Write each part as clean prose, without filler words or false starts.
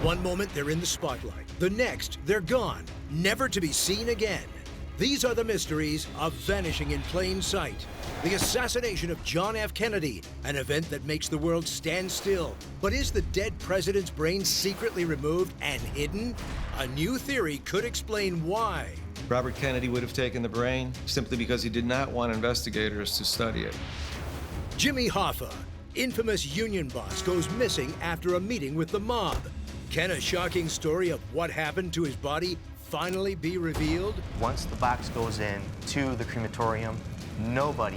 One moment they're in the spotlight, the next they're gone, never to be seen again. These are the mysteries of vanishing in plain sight. The assassination of John F. Kennedy, an event that makes the world stand still. But is the dead president's brain secretly removed and hidden? A new theory could explain why. Robert Kennedy would have taken the brain simply because he did not want investigators to study it. Jimmy Hoffa, infamous union boss, goes missing after a meeting with the mob. Can a shocking story of what happened to his body finally be revealed? Once the box goes in to the crematorium, nobody,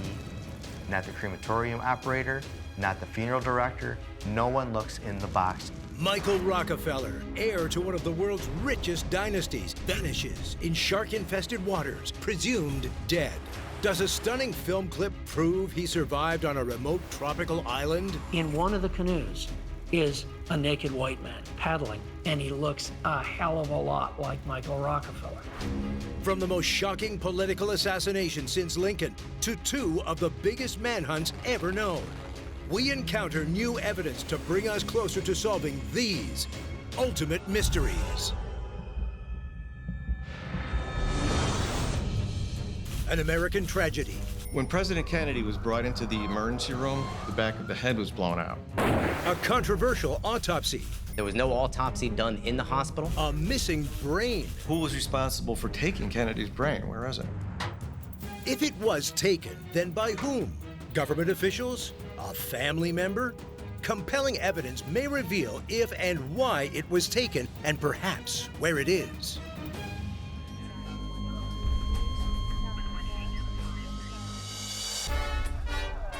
not the crematorium operator, not the funeral director, no one looks in the box. Michael Rockefeller, heir to one of the world's richest dynasties, vanishes in shark-infested waters, presumed dead. Does a stunning film clip prove he survived on a remote tropical island? In one of the canoes is a naked white man paddling, and he looks a hell of a lot like Michael Rockefeller. From the most shocking political assassination since Lincoln to two of the biggest manhunts ever known, we encounter new evidence to bring us closer to solving these ultimate mysteries. An American tragedy. When President Kennedy was brought into the emergency room, the back of the head was blown out. A controversial autopsy. There was no autopsy done in the hospital. A missing brain. Who was responsible for taking Kennedy's brain? Where is it? If it was taken, then by whom? Government officials? A family member? Compelling evidence may reveal if and why it was taken, and perhaps where it is.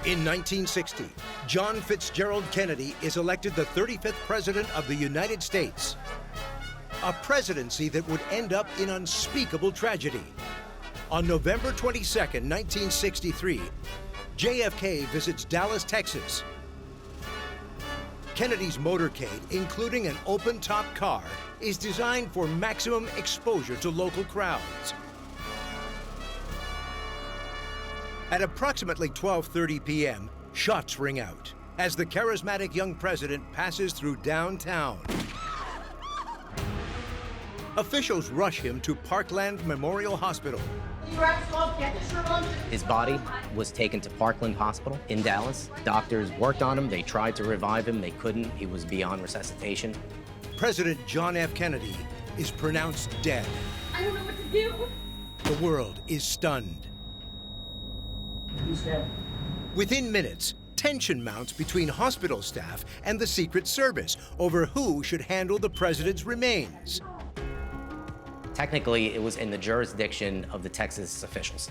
In 1960, John Fitzgerald Kennedy is elected the 35th President of the United States. A presidency that would end up in unspeakable tragedy. On November 22, 1963, JFK visits Dallas, Texas. Kennedy's motorcade, including an open-top car, is designed for maximum exposure to local crowds. At approximately 12:30 p.m., shots ring out as the charismatic young president passes through downtown. Officials rush him to Parkland Memorial Hospital. His body was taken to Parkland Hospital in Dallas. Doctors worked on him. They tried to revive him. They couldn't. He was beyond resuscitation. President John F. Kennedy is pronounced dead. I don't know what to do. The world is stunned. He's dead. Within minutes, tension mounts between hospital staff and the Secret Service over who should handle the president's remains. Technically, it was in the jurisdiction of the Texas officials.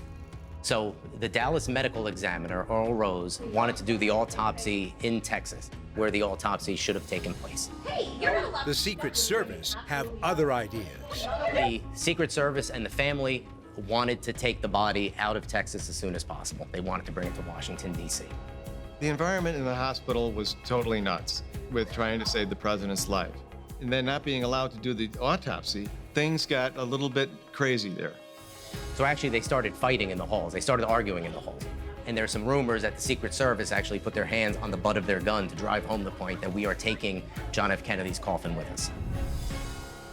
So the Dallas medical examiner, Earl Rose, wanted to do the autopsy in Texas, where the autopsy should have taken place. Hey, you're not allowed. The Secret Service have other ideas. The Secret Service and the family wanted to take the body out of Texas as soon as possible. They wanted to bring it to Washington, D.C. The environment in the hospital was totally nuts with trying to save the president's life. And then not being allowed to do the autopsy, things got a little bit crazy there. So actually, they started fighting in the halls. They started arguing in the halls. And there are some rumors that the Secret Service actually put their hands on the butt of their gun to drive home the point that we are taking John F. Kennedy's coffin with us.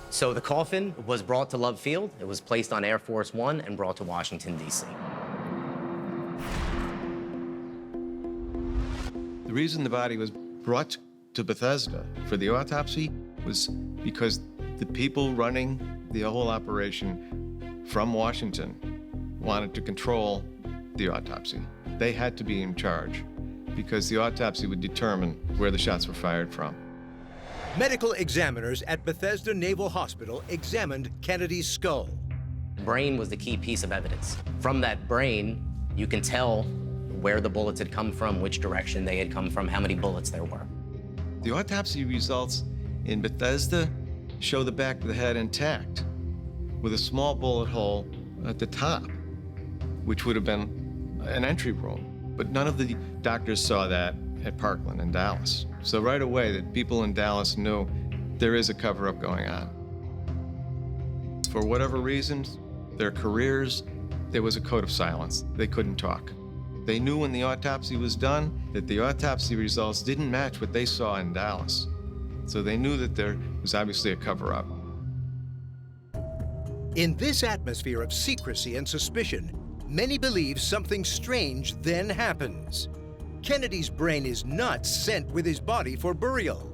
So the coffin was brought to Love Field. It was placed on Air Force One and brought to Washington, D.C. The reason the body was brought to Bethesda for the autopsy was because the people running the whole operation from Washington wanted to control the autopsy. They had to be in charge because the autopsy would determine where the shots were fired from. Medical examiners at Bethesda Naval Hospital examined Kennedy's skull. The brain was the key piece of evidence. From that brain, you can tell where the bullets had come from, which direction they had come from, how many bullets there were. The autopsy results in Bethesda show the back of the head intact with a small bullet hole at the top, which would have been an entry wound. But none of the doctors saw that at Parkland in Dallas. So right away, the people in Dallas knew there is a cover-up going on. For whatever reasons, their careers, there was a code of silence. They couldn't talk. They knew when the autopsy was done that the autopsy results didn't match what they saw in Dallas. So they knew that there was obviously a cover-up. In this atmosphere of secrecy and suspicion, many believe something strange then happens. Kennedy's brain is not sent with his body for burial.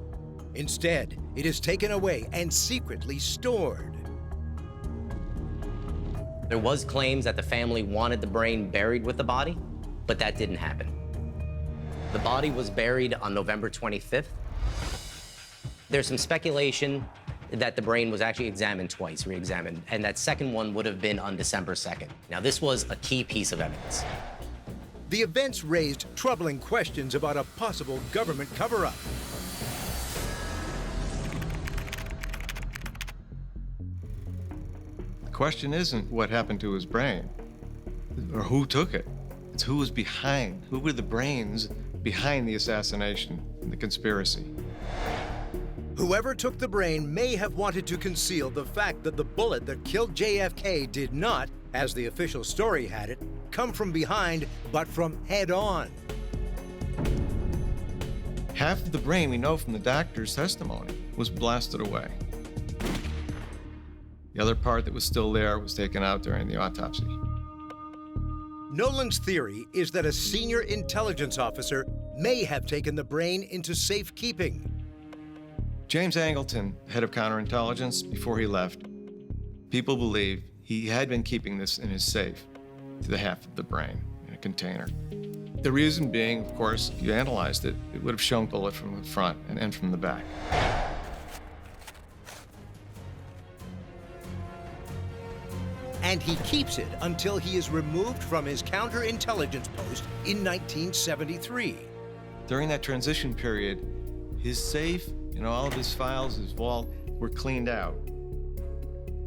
Instead, it is taken away and secretly stored. There was claims that the family wanted the brain buried with the body, but that didn't happen. The body was buried on November 25th. There's some speculation that the brain was actually examined twice, re-examined, and that second one would have been on December 2nd. Now, this was a key piece of evidence. The events raised troubling questions about a possible government cover-up. The question isn't what happened to his brain or who took it. It's who was behind, who were the brains behind the assassination and the conspiracy. Whoever took the brain may have wanted to conceal the fact that the bullet that killed JFK did not, as the official story had it, come from behind, but from head-on. Half of the brain, we know from the doctor's testimony, was blasted away. The other part that was still there was taken out during the autopsy. Nolan's theory is that a senior intelligence officer may have taken the brain into safekeeping. James Angleton, head of counterintelligence, before he left, people believe he had been keeping this in his safe, to the half of the brain, in a container. The reason being, of course, if you analyzed it, it would have shown bullet from the front and from the back. And he keeps it until he is removed from his counterintelligence post in 1973. During that transition period, his safe, all of his files, his vault, were cleaned out.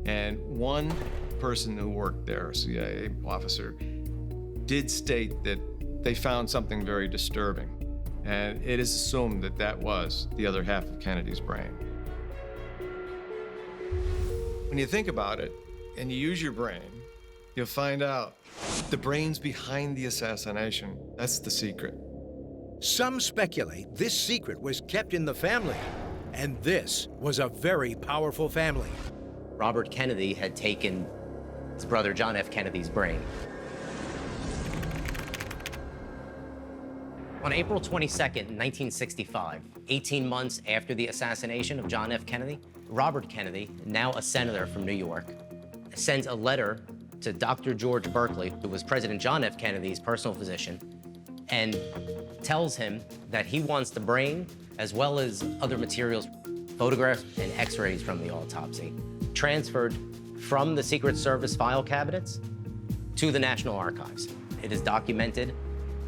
And one person who worked there, a CIA officer, did state that they found something very disturbing. And it is assumed that that was the other half of Kennedy's brain. When you think about it, and you use your brain, you'll find out the brains behind the assassination. That's the secret. Some speculate this secret was kept in the family, and this was a very powerful family. Robert Kennedy had taken his brother John F. Kennedy's brain. On April 22nd, 1965, 18 months after the assassination of John F. Kennedy, Robert Kennedy, now a senator from New York, sends a letter to Dr. George Berkeley, who was President John F. Kennedy's personal physician, and tells him that he wants the brain, as well as other materials, photographs and x-rays from the autopsy, transferred from the Secret Service file cabinets to the National Archives. It is documented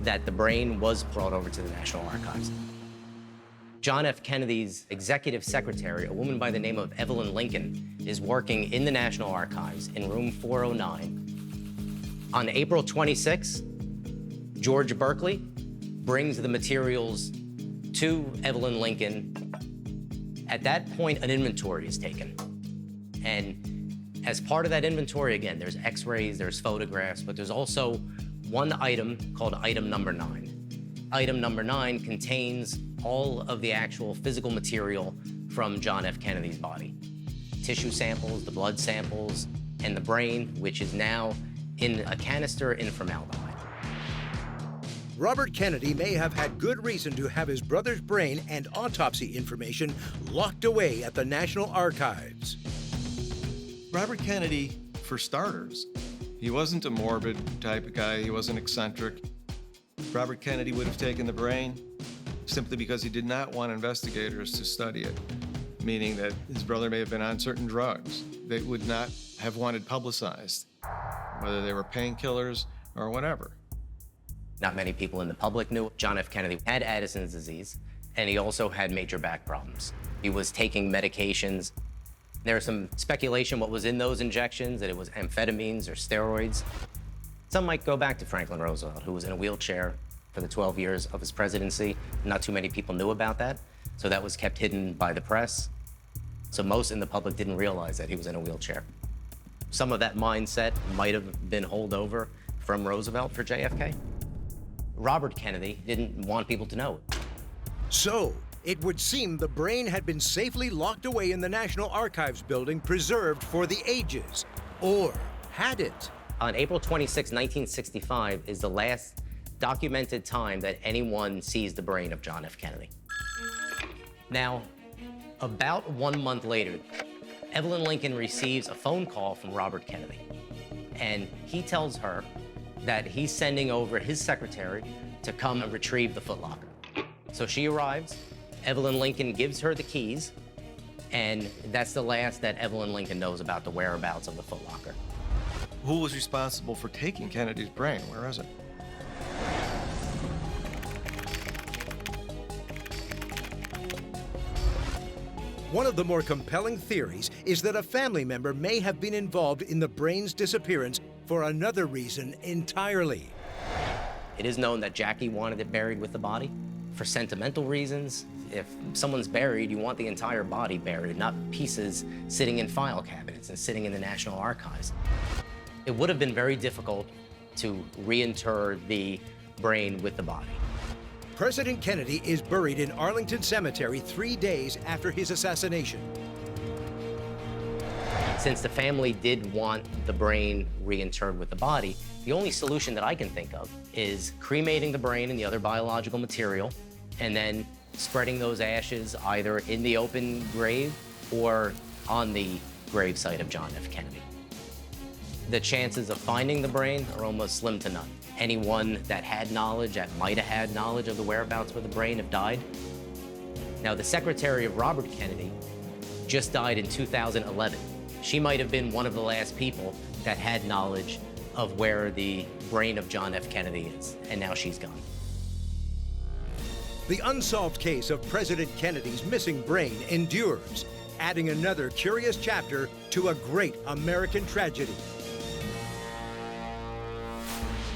that the brain was brought over to the National Archives. John F. Kennedy's executive secretary, a woman by the name of Evelyn Lincoln, is working in the National Archives in room 409. On April 26, George Berkeley brings the materials to Evelyn Lincoln. At that point, an inventory is taken. And as part of that inventory, again, there's x-rays, there's photographs, but there's also one item called item number 9. Item number 9 contains all of the actual physical material from John F. Kennedy's body. Tissue samples, the blood samples, and the brain, which is now in a canister in formaldehyde. Robert Kennedy may have had good reason to have his brother's brain and autopsy information locked away at the National Archives. Robert Kennedy, for starters, he wasn't a morbid type of guy. He wasn't eccentric. Robert Kennedy would have taken the brain simply because he did not want investigators to study it, meaning that his brother may have been on certain drugs they would not have wanted publicized, whether they were painkillers or whatever. Not many people in the public knew John F. Kennedy had Addison's disease, and he also had major back problems. He was taking medications. There's some speculation what was in those injections, that it was amphetamines or steroids. Some might go back to Franklin Roosevelt, who was in a wheelchair for the 12 years of his presidency. Not too many people knew about that, so that was kept hidden by the press. So most in the public didn't realize that he was in a wheelchair. Some of that mindset might have been holdover from Roosevelt for JFK. Robert Kennedy didn't want people to know it. So, It would seem the brain had been safely locked away in the National Archives building, preserved for the ages. Or had it? On April 26, 1965 is the last documented time that anyone sees the brain of John F. Kennedy. Now, about 1 month later, Evelyn Lincoln receives a phone call from Robert Kennedy, and he tells her that he's sending over his secretary to come and retrieve the footlocker. So she arrives, Evelyn Lincoln gives her the keys, and that's the last that Evelyn Lincoln knows about the whereabouts of the footlocker. Who was responsible for taking Kennedy's brain? Where is it? One of the more compelling theories is that a family member may have been involved in the brain's disappearance for another reason entirely. It is known that Jackie wanted it buried with the body for sentimental reasons. If someone's buried, you want the entire body buried, not pieces sitting in file cabinets and sitting in the National Archives. It would have been very difficult to reinter the brain with the body. President Kennedy is buried in Arlington Cemetery 3 days after his assassination. Since the family did want the brain reinterred with the body, the only solution that I can think of is cremating the brain and the other biological material, and then spreading those ashes either in the open grave or on the gravesite of John F. Kennedy. The chances of finding the brain are almost slim to none. Anyone that had knowledge, that might have had knowledge of the whereabouts of the brain, have died. Now, the secretary of Robert Kennedy just died in 2011. She might have been one of the last people that had knowledge of where the brain of John F. Kennedy is, and now she's gone. The unsolved case of President Kennedy's missing brain endures, adding another curious chapter to a great American tragedy.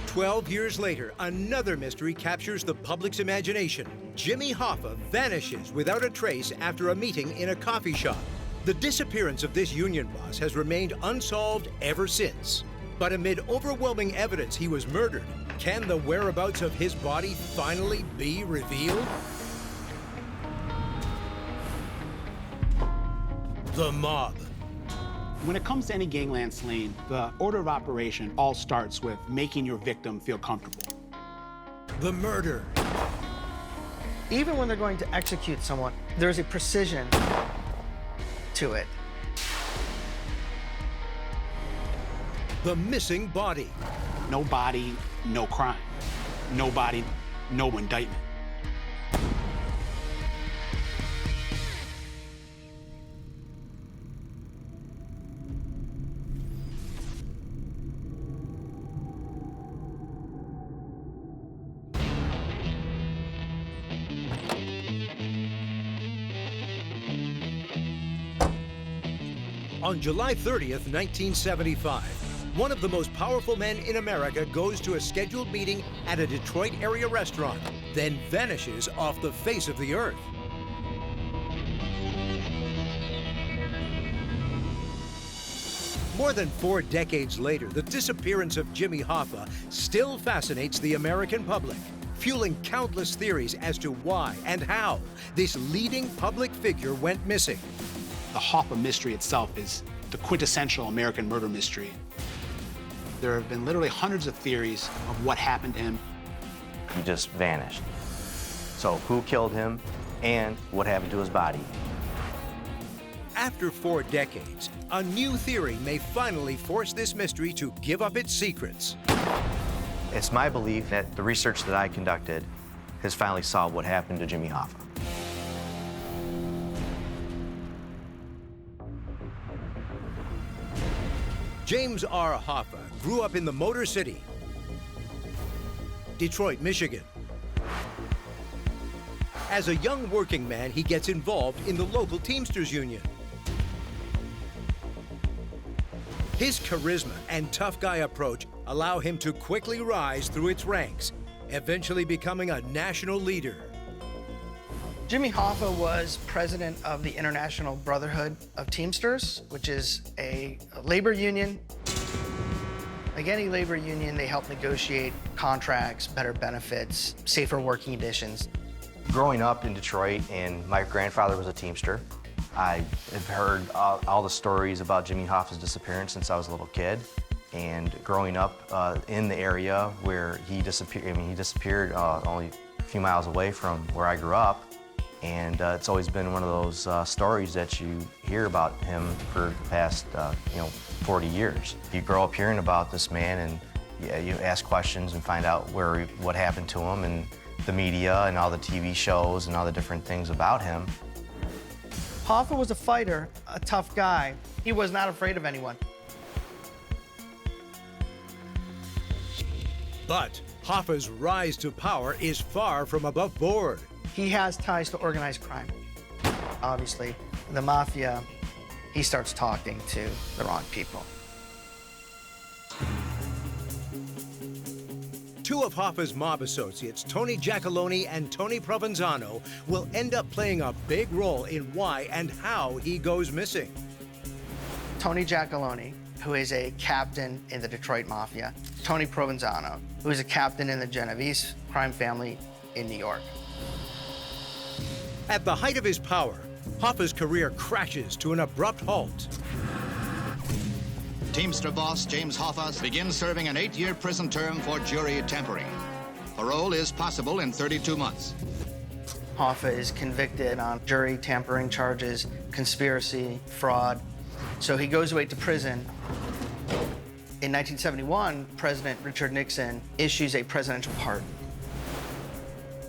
12 years later, another mystery captures the public's imagination. Jimmy Hoffa vanishes without a trace after a meeting in a coffee shop. The disappearance of this union boss has remained unsolved ever since. But amid overwhelming evidence he was murdered, can the whereabouts of his body finally be revealed? The mob. When it comes to any gangland slaying, the order of operation all starts with making your victim feel comfortable. The murder. Even when they're going to execute someone, there's a precision to it. The missing body. No body, no crime. No body, no indictment. On July 30th, 1975, one of the most powerful men in America goes to a scheduled meeting at a Detroit area restaurant, then vanishes off the face of the earth. More than 4 decades later, the disappearance of Jimmy Hoffa still fascinates the American public, fueling countless theories as to why and how this leading public figure went missing. The Hoffa mystery itself is the quintessential American murder mystery. There have been literally hundreds of theories of what happened to him. He just vanished. So who killed him and what happened to his body? After 4 decades, a new theory may finally force this mystery to give up its secrets. It's my belief that the research that I conducted has finally solved what happened to Jimmy Hoffa. James R. Hoffa grew up in the Motor City, Detroit, Michigan. As a young working man, he gets involved in the local Teamsters Union. His charisma and tough guy approach allow him to quickly rise through its ranks, eventually becoming a national leader. Jimmy Hoffa was president of the International Brotherhood of Teamsters, which is a labor union. Like any labor union, they help negotiate contracts, better benefits, safer working conditions. Growing up in Detroit, and my grandfather was a Teamster, I have heard all the stories about Jimmy Hoffa's disappearance since I was a little kid. And growing up in the area where he disappeared, he disappeared only a few miles away from where I grew up. And it's always been one of those stories that you hear about him for the past, 40 years. You grow up hearing about this man, and you ask questions and find out what happened to him, and the media and all the TV shows and all the different things about him. Hoffa was a fighter, a tough guy. He was not afraid of anyone. But Hoffa's rise to power is far from above board. He has ties to organized crime. Obviously, the mafia, he starts talking to the wrong people. Two of Hoffa's mob associates, Tony Giacalone and Tony Provenzano, will end up playing a big role in why and how he goes missing. Tony Giacalone, who is a captain in the Detroit Mafia. Tony Provenzano, who is a captain in the Genovese crime family in New York. At the height of his power, Hoffa's career crashes to an abrupt halt. Teamster boss James Hoffa begins serving an 8-year prison term for jury tampering. Parole is possible in 32 months. Hoffa is convicted on jury tampering charges, conspiracy, fraud. So he goes away to prison. In 1971, President Richard Nixon issues a presidential pardon.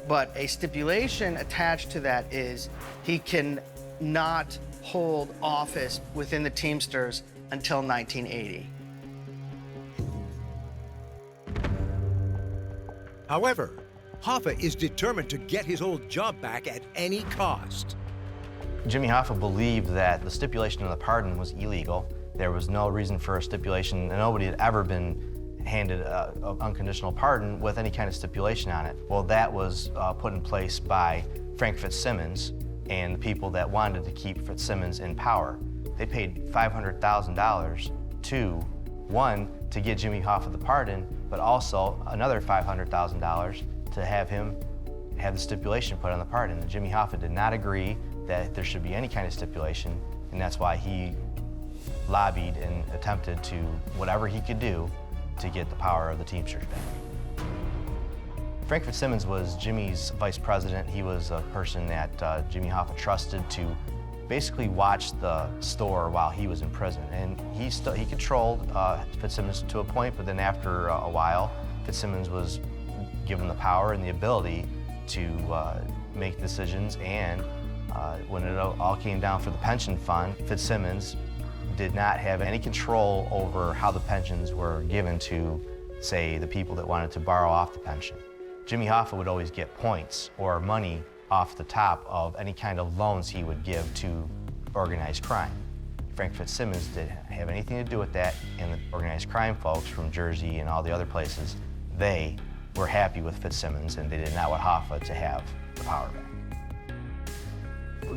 But a stipulation attached to that is he can not hold office within the Teamsters until 1980. However, Hoffa is determined to get his old job back at any cost. Jimmy Hoffa believed that the stipulation of the pardon was illegal. There was no reason for a stipulation, and nobody had ever been handed an unconditional pardon with any kind of stipulation on it. Well, that was put in place by Frank Fitzsimmons and the people that wanted to keep Fitzsimmons in power. They paid $500,000 to get Jimmy Hoffa the pardon, but also another $500,000 to have him have the stipulation put on the pardon. And Jimmy Hoffa did not agree that there should be any kind of stipulation, and that's why he lobbied and attempted to whatever he could do to get the power of the Teamsters back. Frank Fitzsimmons was Jimmy's vice president. He was a person that Jimmy Hoffa trusted to basically watch the store while he was in prison. And he controlled Fitzsimmons to a point, but then after a while, Fitzsimmons was given the power and the ability to make decisions. And when it all came down for the pension fund, Fitzsimmons did not have any control over how the pensions were given to, say, the people that wanted to borrow off the pension. Jimmy Hoffa would always get points or money off the top of any kind of loans he would give to organized crime. Frank Fitzsimmons didn't have anything to do with that, and the organized crime folks from Jersey and all the other places, they were happy with Fitzsimmons, and they did not want Hoffa to have the power back.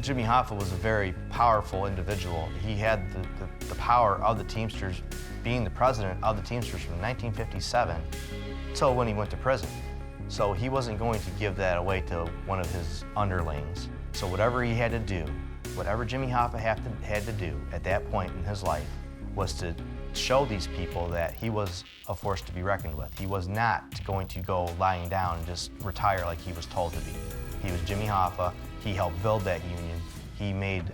Jimmy Hoffa was a very powerful individual. He had the power of the Teamsters, being the president of the Teamsters from 1957 till when he went to prison. So he wasn't going to give that away to one of his underlings. So whatever he had to do, whatever Jimmy Hoffa had to do at that point in his life was to show these people that he was a force to be reckoned with. He was not going to go lying down and just retire like he was told to be. He was Jimmy Hoffa. He helped build that union. He made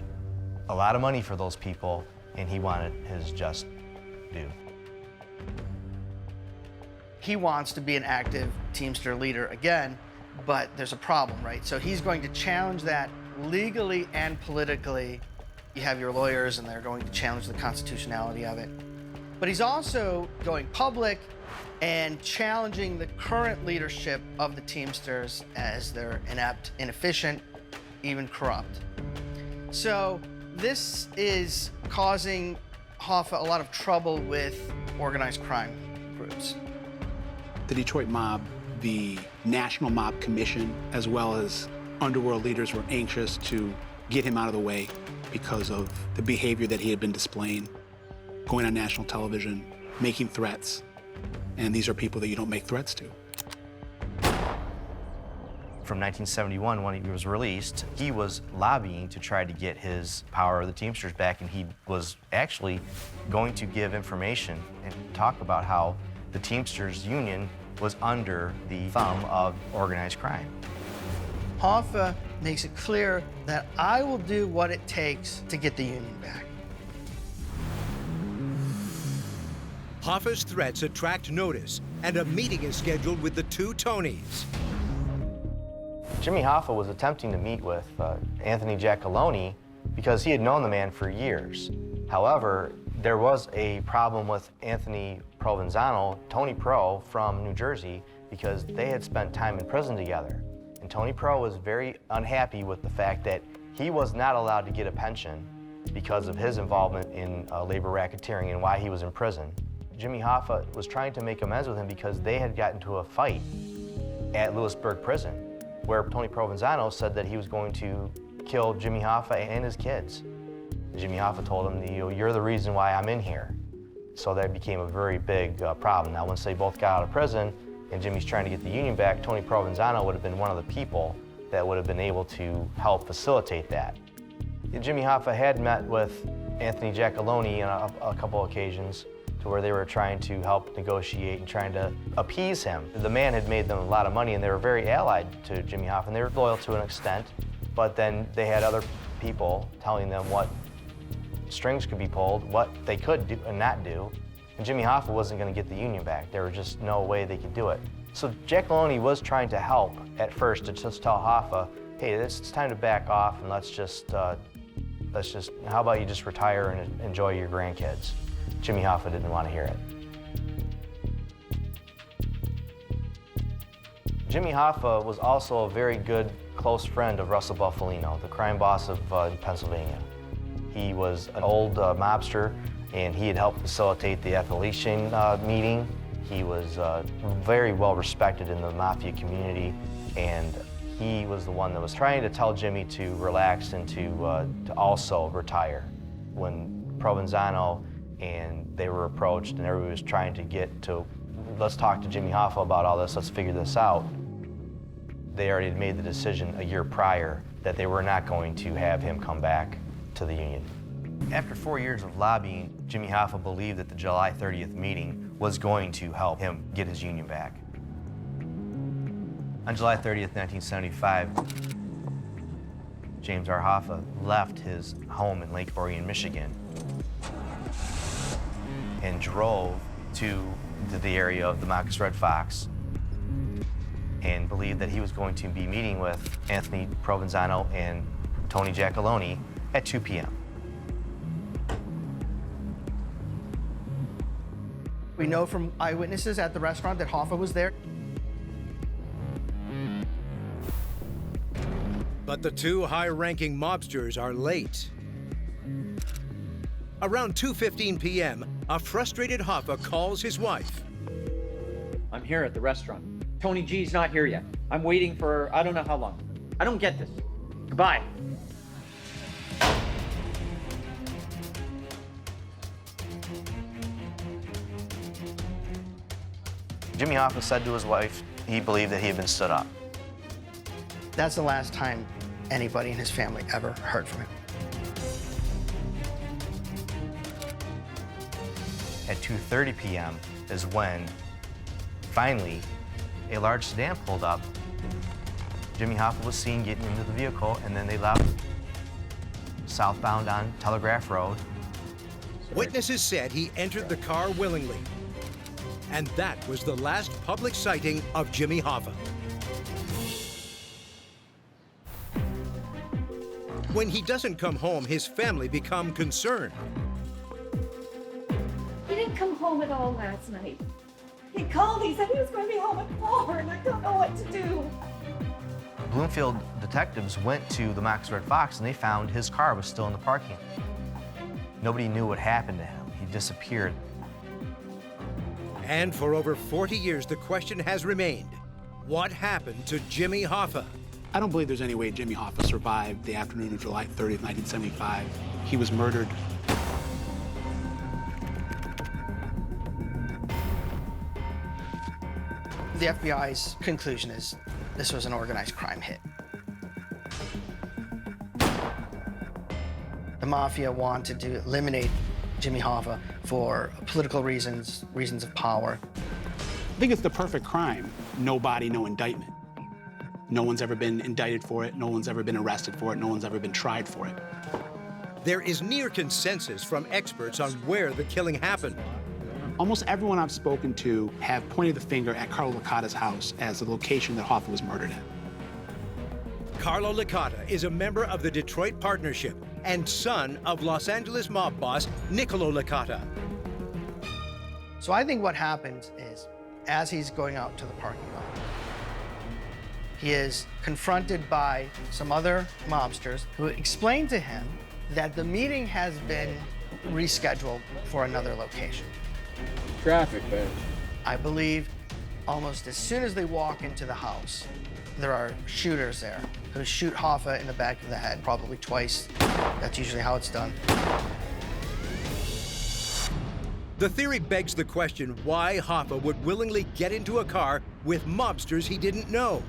a lot of money for those people, and he wanted his just due. He wants to be an active Teamster leader again, but there's a problem, right? So he's going to challenge that legally and politically. You have your lawyers, and they're going to challenge the constitutionality of it. But he's also going public and challenging the current leadership of the Teamsters as they're inept, inefficient, even corrupt. So this is causing Hoffa a lot of trouble with organized crime groups. The Detroit mob, the National Mob Commission, as well as underworld leaders were anxious to get him out of the way because of the behavior that he had been displaying, going on national television, making threats. And these are people that you don't make threats to. From 1971, when he was released, he was lobbying to try to get his power of the Teamsters back, and he was actually going to give information and talk about how the Teamsters Union was under the thumb of organized crime. Hoffa makes it clear that I will do what it takes to get the union back. Hoffa's threats attract notice, and a meeting is scheduled with the two Tonys. Jimmy Hoffa was attempting to meet with Anthony Giacalone because he had known the man for years. However, there was a problem with Anthony Provenzano, Tony Pro from New Jersey, because they had spent time in prison together. And Tony Pro was very unhappy with the fact that he was not allowed to get a pension because of his involvement in labor racketeering and why he was in prison. Jimmy Hoffa was trying to make amends with him because they had gotten into a fight at Lewisburg Prison, where Tony Provenzano said that he was going to kill Jimmy Hoffa and his kids. Jimmy Hoffa told him, you're the reason why I'm in here. So that became a very big problem. Now, once they both got out of prison and Jimmy's trying to get the union back, Tony Provenzano would have been one of the people that would have been able to help facilitate that. Jimmy Hoffa had met with Anthony Giacalone on a couple occasions to where they were trying to help negotiate and trying to appease him. The man had made them a lot of money, and they were very allied to Jimmy Hoffa, and they were loyal to an extent, but then they had other people telling them what strings could be pulled, what they could do and not do, and Jimmy Hoffa wasn't going to get the union back. There was just no way they could do it. So Giacalone was trying to help at first to just tell Hoffa, hey, it's time to back off, and let's just, how about you just retire and enjoy your grandkids? Jimmy Hoffa didn't want to hear it. Jimmy Hoffa was also a very good, close friend of Russell Buffalino, the crime boss of Pennsylvania. He was an old mobster, and he had helped facilitate the Appalachian meeting. He was very well respected in the mafia community, and he was the one that was trying to tell Jimmy to relax and to also retire. When Provenzano and they were approached and everybody was trying to get to, let's talk to Jimmy Hoffa about all this, let's figure this out. They already had made the decision a year prior that they were not going to have him come back to the union. After 4 years of lobbying, Jimmy Hoffa believed that the July 30th meeting was going to help him get his union back. On July 30th, 1975, James R. Hoffa left his home in Lake Orion, Michigan, and drove to the area of the Marcus Red Fox and believed that he was going to be meeting with Anthony Provenzano and Tony Giacalone at 2 p.m. We know from eyewitnesses at the restaurant that Hoffa was there. But the two high-ranking mobsters are late. Around 2:15 p.m., a frustrated Hoffa calls his wife. I'm here at the restaurant. Tony G's not here yet. I'm waiting for I don't know how long. I don't get this. Goodbye. Jimmy Hoffa said to his wife he believed that he had been stood up. That's the last time anybody in his family ever heard from him. At 2:30 p.m. is when, finally, a large sedan pulled up. Jimmy Hoffa was seen getting into the vehicle, and then they left southbound on Telegraph Road. Witnesses said he entered the car willingly. And that was the last public sighting of Jimmy Hoffa. When he doesn't come home, his family become concerned. He didn't come home at all last night. He called, he said he was going to be home at 4, and I don't know what to do. Bloomfield detectives went to the Marcus Red Fox, and they found his car was still in the parking lot. Nobody knew what happened to him. He disappeared. And for over 40 years, the question has remained, what happened to Jimmy Hoffa? I don't believe there's any way Jimmy Hoffa survived the afternoon of July 30th, 1975. He was murdered. The FBI's conclusion is this was an organized crime hit. The mafia wanted to eliminate Jimmy Hoffa for political reasons, reasons of power. I think it's the perfect crime. No body, no indictment. No one's ever been indicted for it. No one's ever been arrested for it. No one's ever been tried for it. There is near consensus from experts on where the killing happened. Almost everyone I've spoken to have pointed the finger at Carlo Licata's house as the location that Hoffa was murdered at. Carlo Licata is a member of the Detroit Partnership and son of Los Angeles mob boss Niccolo Licata. So I think what happens is, as he's going out to the parking lot, he is confronted by some other mobsters who explain to him that the meeting has been rescheduled for another location. Traffic, man. I believe almost as soon as they walk into the house, there are shooters there who shoot Hoffa in the back of the head, probably twice. That's usually how it's done. The theory begs the question why Hoffa would willingly get into a car with mobsters he didn't know.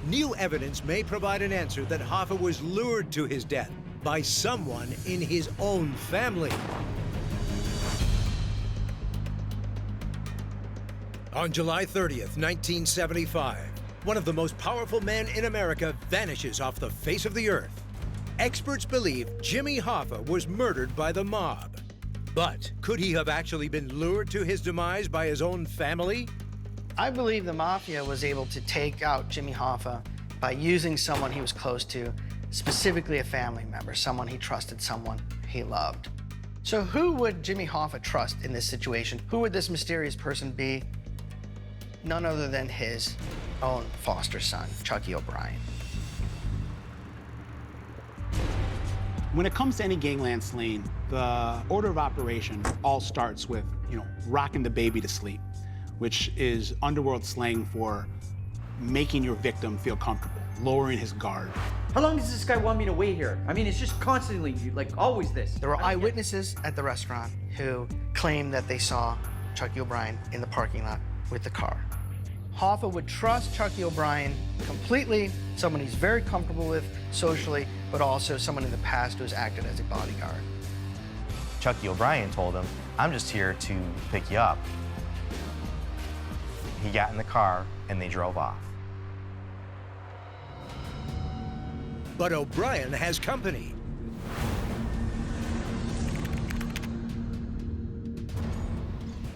New evidence may provide an answer that Hoffa was lured to his death by someone in his own family. On July 30th, 1975, one of the most powerful men in America vanishes off the face of the earth. Experts believe Jimmy Hoffa was murdered by the mob. But could he have actually been lured to his demise by his own family? I believe the mafia was able to take out Jimmy Hoffa by using someone he was close to, specifically a family member, someone he trusted, someone he loved. So who would Jimmy Hoffa trust in this situation? Who would this mysterious person be? None other than his own foster son, Chucky O'Brien. When it comes to any gangland slaying, the order of operation all starts with, rocking the baby to sleep, which is underworld slang for making your victim feel comfortable, lowering his guard. How long does this guy want me to wait here? I mean, it's just constantly, like, always this. There were eyewitnesses at the restaurant who claimed that they saw Chucky O'Brien in the parking lot with the car. Hoffa would trust Chucky O'Brien completely, someone he's very comfortable with socially, but also someone in the past who has acted as a bodyguard. Chucky O'Brien told him, "I'm just here to pick you up." He got in the car and they drove off. But O'Brien has company.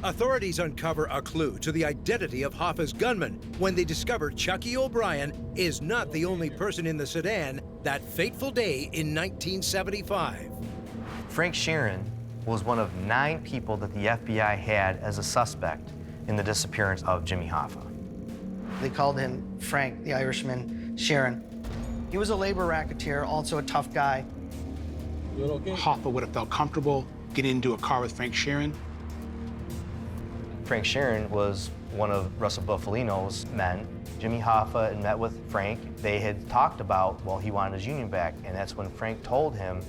Authorities uncover a clue to the identity of Hoffa's gunman when they discover Chucky O'Brien is not the only person in the sedan that fateful day in 1975. Frank Sheeran was one of 9 people that the FBI had as a suspect in the disappearance of Jimmy Hoffa. They called him Frank, the Irishman, Sheeran. He was a labor racketeer, also a tough guy. Hoffa would have felt comfortable getting into a car with Frank Sheeran. Frank Sheeran was one of Russell Buffalino's men. Jimmy Hoffa had met with Frank. They had talked about, well, he wanted his union back, and that's when Frank told him,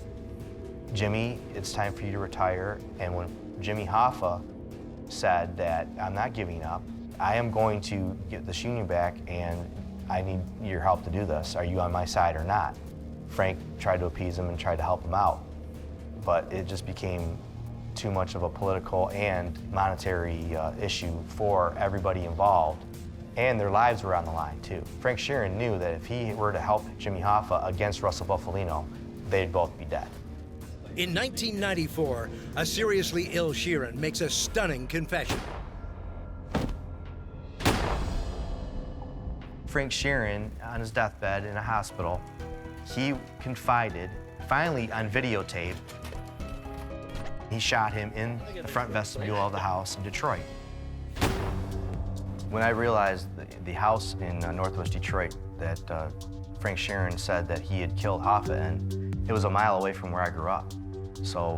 "Jimmy, it's time for you to retire." And when Jimmy Hoffa said that, "I'm not giving up, I am going to get this union back, and I need your help to do this. Are you on my side or not?" Frank tried to appease him and tried to help him out, but it just became too much of a political and monetary issue for everybody involved, and their lives were on the line too. Frank Sheeran knew that if he were to help Jimmy Hoffa against Russell Buffalino, they'd both be dead. In 1994, a seriously ill Sheeran makes a stunning confession. Frank Sheeran, on his deathbed in a hospital, he confided, finally on videotape, he shot him in the front vestibule of the house in Detroit. When I realized the house in Northwest Detroit that Frank Sheeran said that he had killed Hoffa in, it was a mile away from where I grew up. So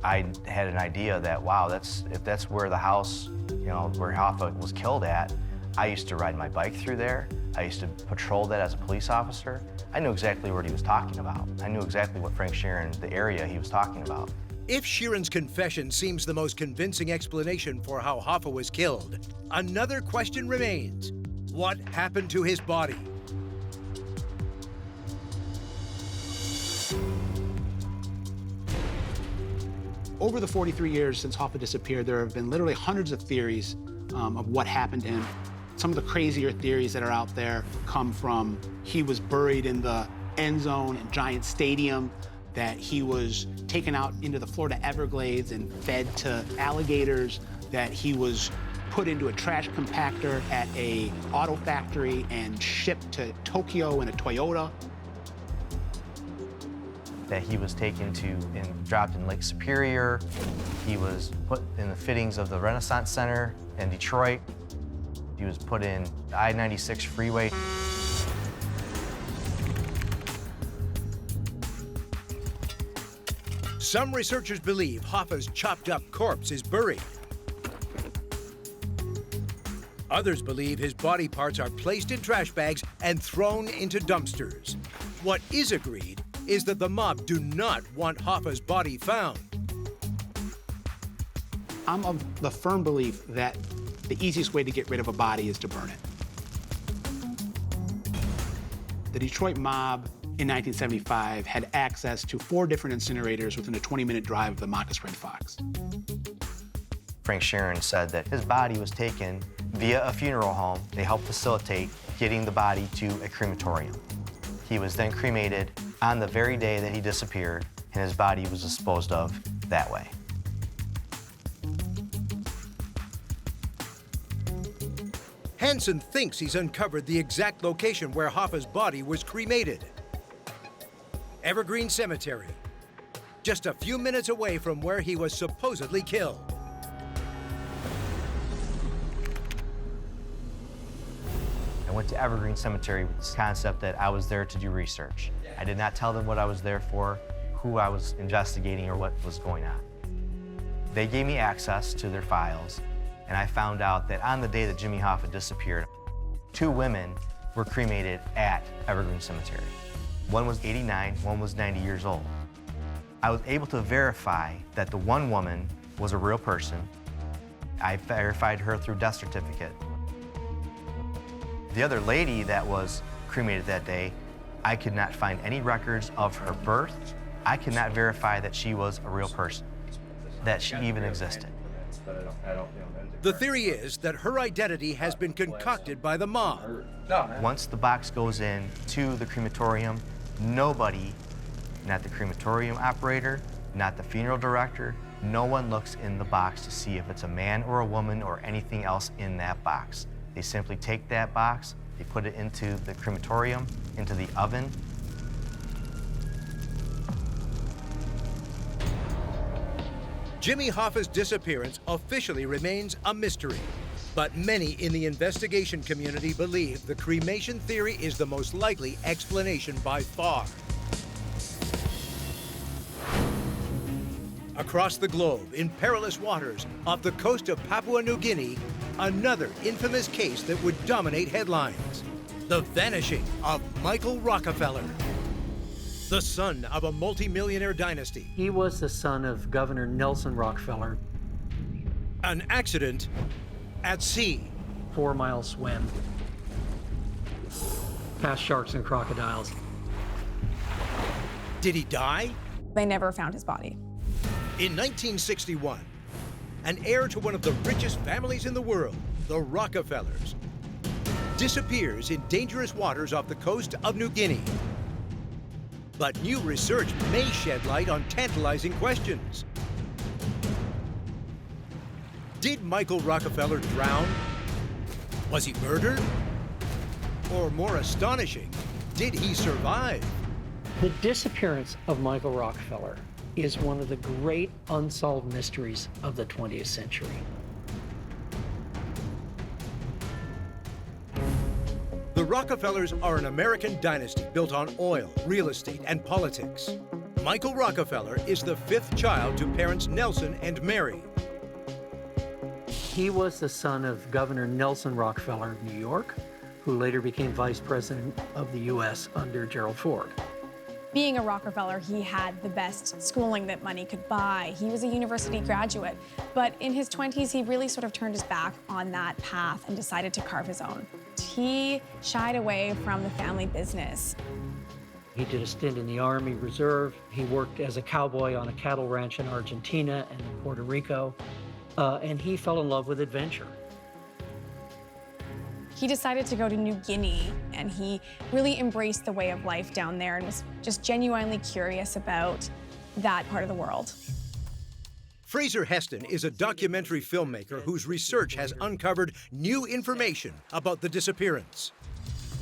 I had an idea that, wow, if that's where the house, where Hoffa was killed at, I used to ride my bike through there. I used to patrol that as a police officer. I knew exactly what he was talking about. I knew exactly what Frank Sheeran, the area he was talking about. If Sheeran's confession seems the most convincing explanation for how Hoffa was killed, another question remains. What happened to his body? Over the 43 years since Hoffa disappeared, there have been literally hundreds of theories of what happened to him. Some of the crazier theories that are out there come from he was buried in the end zone in Giant Stadium, that he was taken out into the Florida Everglades and fed to alligators, that he was put into a trash compactor at a auto factory and shipped to Tokyo in a Toyota. That he was taken to and dropped in Lake Superior. He was put in the fittings of the Renaissance Center in Detroit. He was put in the I-96 freeway. Some researchers believe Hoffa's chopped up corpse is buried. Others believe his body parts are placed in trash bags and thrown into dumpsters. What is agreed is that the mob do not want Hoffa's body found. I'm of the firm belief that the easiest way to get rid of a body is to burn it. The Detroit mob in 1975 had access to 4 different incinerators within a 20-minute drive of the Maka Spring Fox. Frank Sharon said that his body was taken via a funeral home. They helped facilitate getting the body to a crematorium. He was then cremated on the very day that he disappeared, and his body was disposed of that way. Hansen thinks he's uncovered the exact location where Hoffa's body was cremated. Evergreen Cemetery, just a few minutes away from where he was supposedly killed. I went to Evergreen Cemetery with this concept that I was there to do research. I did not tell them what I was there for, who I was investigating, or what was going on. They gave me access to their files, and I found out that on the day that Jimmy Hoffa disappeared, 2 women were cremated at Evergreen Cemetery. One was 89, one was 90 years old. I was able to verify that the one woman was a real person. I verified her through death certificate. The other lady that was cremated that day, I could not find any records of her birth. I could not verify that she was a real person, that she even existed. The theory is that her identity has been concocted by the mob. Once the box goes in to the crematorium, nobody, not the crematorium operator, not the funeral director, no one looks in the box to see if it's a man or a woman or anything else in that box. They simply take that box, they put it into the crematorium, into the oven. Jimmy Hoffa's disappearance officially remains a mystery, but many in the investigation community believe the cremation theory is the most likely explanation by far. Across the globe, in perilous waters off the coast of Papua New Guinea, another infamous case that would dominate headlines. The vanishing of Michael Rockefeller, the son of a multi-millionaire dynasty. He was the son of Governor Nelson Rockefeller. An accident at sea. 4-mile swim. Past sharks and crocodiles. Did he die? They never found his body. In 1961, an heir to one of the richest families in the world, the Rockefellers, disappears in dangerous waters off the coast of New Guinea. But new research may shed light on tantalizing questions. Did Michael Rockefeller drown? Was he murdered? Or more astonishing, did he survive? The disappearance of Michael Rockefeller is one of the great unsolved mysteries of the 20th century. The Rockefellers are an American dynasty built on oil, real estate, and politics. Michael Rockefeller is the 5th child to parents Nelson and Mary. He was the son of Governor Nelson Rockefeller of New York, who later became vice president of the U.S. under Gerald Ford. Being a Rockefeller, he had the best schooling that money could buy. He was a university graduate, but in his 20s, he really sort of turned his back on that path and decided to carve his own. He shied away from the family business. He did a stint in the Army Reserve. He worked as a cowboy on a cattle ranch in Argentina and in Puerto Rico, and he fell in love with adventure. He decided to go to New Guinea, and he really embraced the way of life down there and was just genuinely curious about that part of the world. Fraser Heston is a documentary filmmaker whose research has uncovered new information about the disappearance.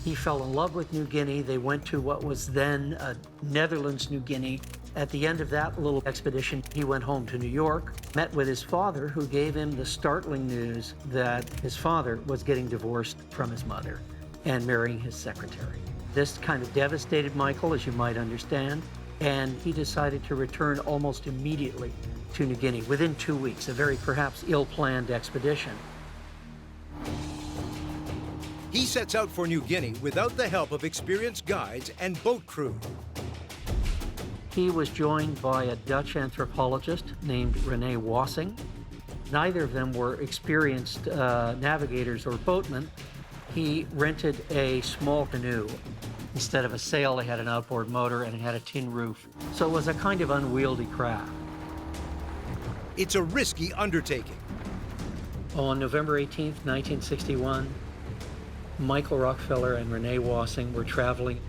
He fell in love with New Guinea. They went to what was then Netherlands, New Guinea. At the end of that little expedition, he went home to New York, met with his father, who gave him the startling news that his father was getting divorced from his mother and marrying his secretary. This kind of devastated Michael, as you might understand, and he decided to return almost immediately to New Guinea within 2 weeks, a very perhaps ill-planned expedition. He sets out for New Guinea without the help of experienced guides and boat crew. He was joined by a Dutch anthropologist named René Wassing. Neither of them were experienced navigators or boatmen. He rented a small canoe. Instead of a sail, it had an outboard motor and it had a tin roof. So it was a kind of unwieldy craft. It's a risky undertaking. On November 18th, 1961, Michael Rockefeller and René Wassing were traveling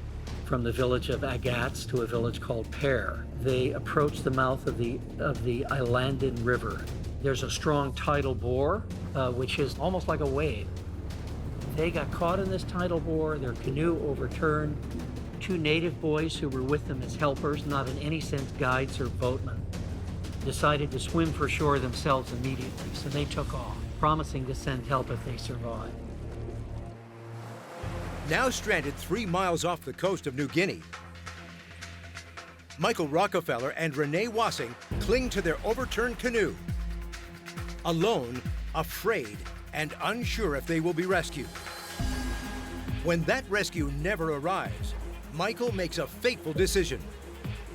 from the village of Agats to a village called Pear. They approached the mouth of the Ilandan River. There's a strong tidal bore, which is almost like a wave. They got caught in this tidal bore, their canoe overturned. 2 native boys who were with them as helpers, not in any sense guides or boatmen, decided to swim for shore themselves immediately, so they took off, promising to send help if they survived. Now stranded 3 miles off the coast of New Guinea, Michael Rockefeller and René Wassing cling to their overturned canoe, alone, afraid, and unsure if they will be rescued. When that rescue never arrives, Michael makes a fateful decision.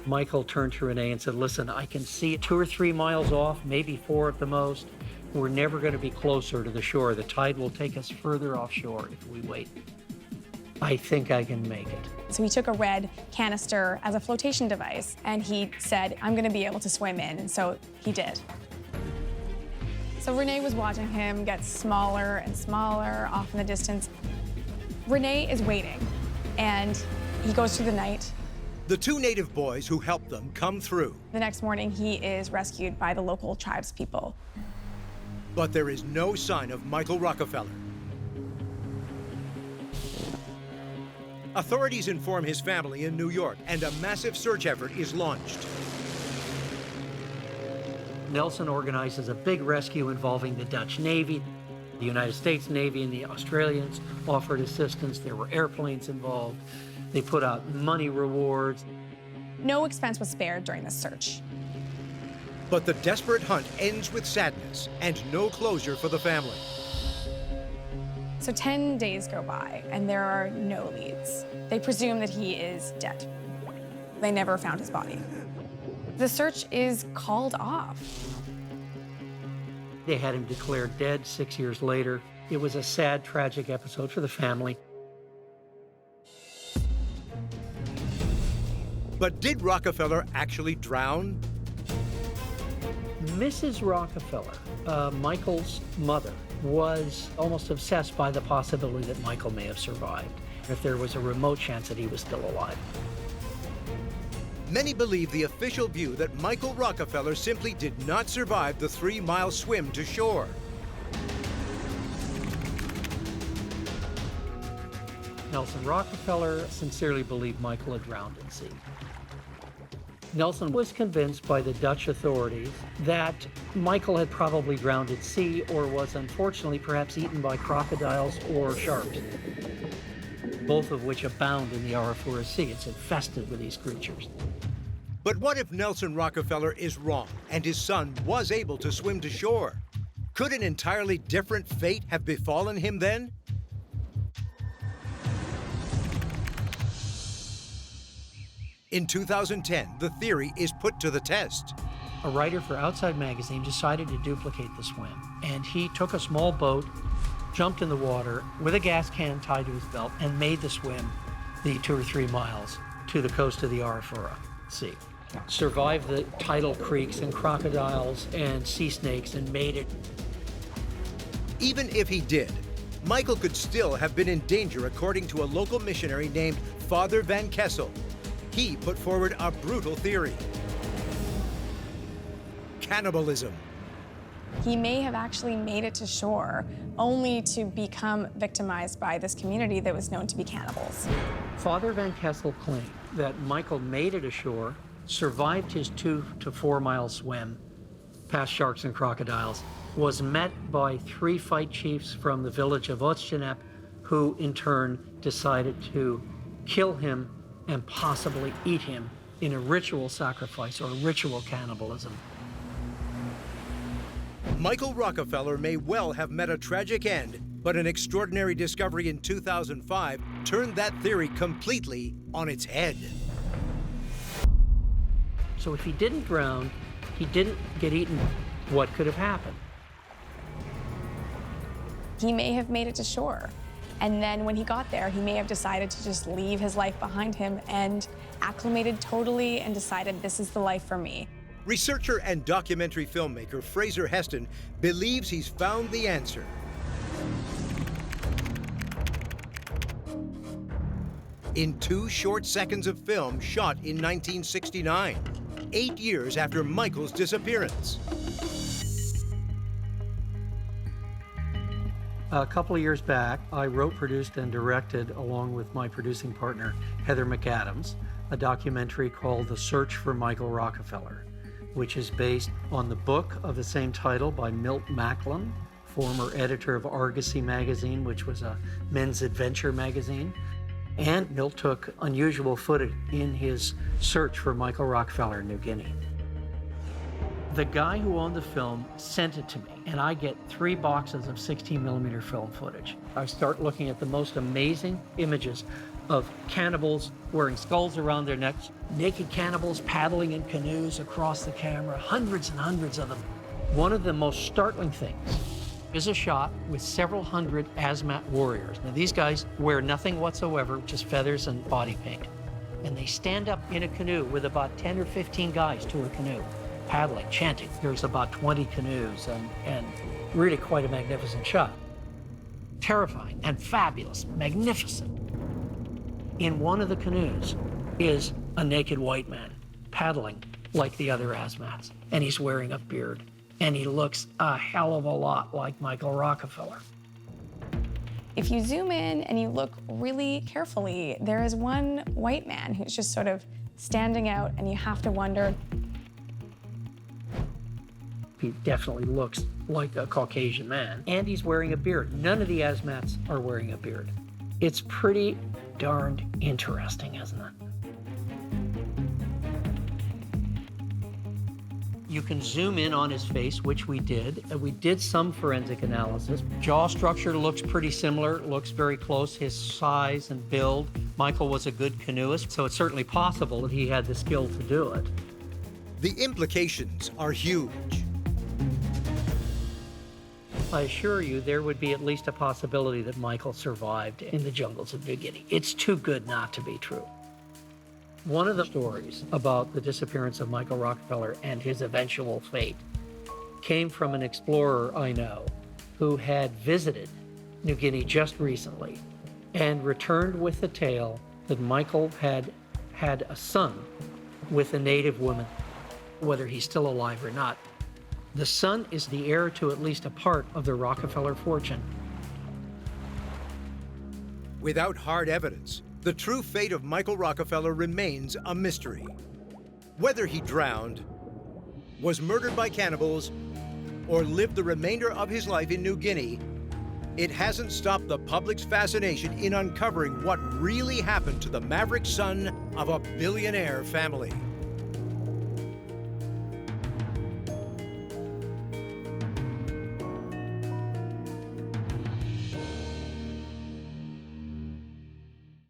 Michael turned to René and said, listen, I can see it 2 or 3 miles off, maybe 4 at the most. We're never going to be closer to the shore. The tide will take us further offshore if we wait. I think I can make it. So he took a red canister as a flotation device, and he said, I'm going to be able to swim in, and so he did. So René was watching him get smaller and smaller off in the distance. René is waiting, and he goes through the night. The 2 native boys who helped them come through. The next morning, he is rescued by the local tribespeople. But there is no sign of Michael Rockefeller. Authorities inform his family in New York, and a massive search effort is launched. Nelson organizes a big rescue involving the Dutch Navy. The United States Navy and the Australians offered assistance. There were airplanes involved. They put out money rewards. No expense was spared during the search. But the desperate hunt ends with sadness and no closure for the family. So 10 days go by, and there are no leads. They presume that he is dead. They never found his body. The search is called off. They had him declared dead 6 years later. It was a sad, tragic episode for the family. But did Rockefeller actually drown? Mrs. Rockefeller, Michael's mother, was almost obsessed by the possibility that Michael may have survived, if there was a remote chance that he was still alive. Many believe the official view that Michael Rockefeller simply did not survive the 3-mile swim to shore. Nelson Rockefeller sincerely believed Michael had drowned at sea. Nelson was convinced by the Dutch authorities that Michael had probably drowned at sea or was unfortunately perhaps eaten by crocodiles or sharks, both of which abound in the Arafura Sea. It's infested with these creatures. But what if Nelson Rockefeller is wrong and his son was able to swim to shore? Could an entirely different fate have befallen him then? In 2010, the theory is put to the test. A writer for Outside Magazine decided to duplicate the swim, and he took a small boat, jumped in the water with a gas can tied to his belt, and made the swim the 2 or 3 miles to the coast of the Arafura Sea. Survived the tidal creeks and crocodiles and sea snakes and made it. Even if he did, Michael could still have been in danger according to a local missionary named Father Van Kessel. He put forward a brutal theory: cannibalism. He may have actually made it to shore only to become victimized by this community that was known to be cannibals. Father Van Kessel claimed that Michael made it ashore, survived his 2 to 4 mile swim past sharks and crocodiles, was met by 3 fight chiefs from the village of Otchenep, who in turn decided to kill him and possibly eat him in a ritual sacrifice or ritual cannibalism. Michael Rockefeller may well have met a tragic end, but an extraordinary discovery in 2005 turned that theory completely on its head. So if he didn't drown, he didn't get eaten, what could have happened? He may have made it to shore. And then when he got there, he may have decided to just leave his life behind him and acclimated totally and decided, this is the life for me. Researcher and documentary filmmaker Fraser Heston believes he's found the answer. In 2 short seconds of film shot in 1969, 8 years after Michael's disappearance. A couple of years back, I wrote, produced, and directed, along with my producing partner, Heather McAdams, a documentary called The Search for Michael Rockefeller, which is based on the book of the same title by Milt Macklin, former editor of Argosy magazine, which was a men's adventure magazine. And Milt took unusual footage in his search for Michael Rockefeller in New Guinea. The guy who owned the film sent it to me, and I get 3 boxes of 16mm film footage. I start looking at the most amazing images of cannibals wearing skulls around their necks, naked cannibals paddling in canoes across the camera, hundreds and hundreds of them. One of the most startling things is a shot with several hundred Asmat warriors. Now, these guys wear nothing whatsoever, just feathers and body paint. And they stand up in a canoe with about 10 or 15 guys to a canoe, paddling, chanting. There's about 20 canoes, and really quite a magnificent shot. Terrifying and fabulous, magnificent. In one of the canoes is a naked white man paddling like the other Asmats, and he's wearing a beard, and he looks a hell of a lot like Michael Rockefeller. If you zoom in and you look really carefully, there is one white man who's just sort of standing out, and you have to wonder. He definitely looks like a Caucasian man, and he's wearing a beard. None of the Asmats are wearing a beard. It's pretty darned interesting, isn't it? You can zoom in on his face, which we did. We did some forensic analysis. Jaw structure looks pretty similar, looks very close. His size and build. Michael was a good canoeist, so it's certainly possible that he had the skill to do it. The implications are huge. I assure you, there would be at least a possibility that Michael survived in the jungles of New Guinea. It's too good not to be true. One of the stories about the disappearance of Michael Rockefeller and his eventual fate came from an explorer I know who had visited New Guinea just recently and returned with the tale that Michael had had a son with a native woman, whether he's still alive or not. The son is the heir to at least a part of the Rockefeller fortune. Without hard evidence, the true fate of Michael Rockefeller remains a mystery. Whether he drowned, was murdered by cannibals, or lived the remainder of his life in New Guinea, it hasn't stopped the public's fascination in uncovering what really happened to the maverick son of a billionaire family.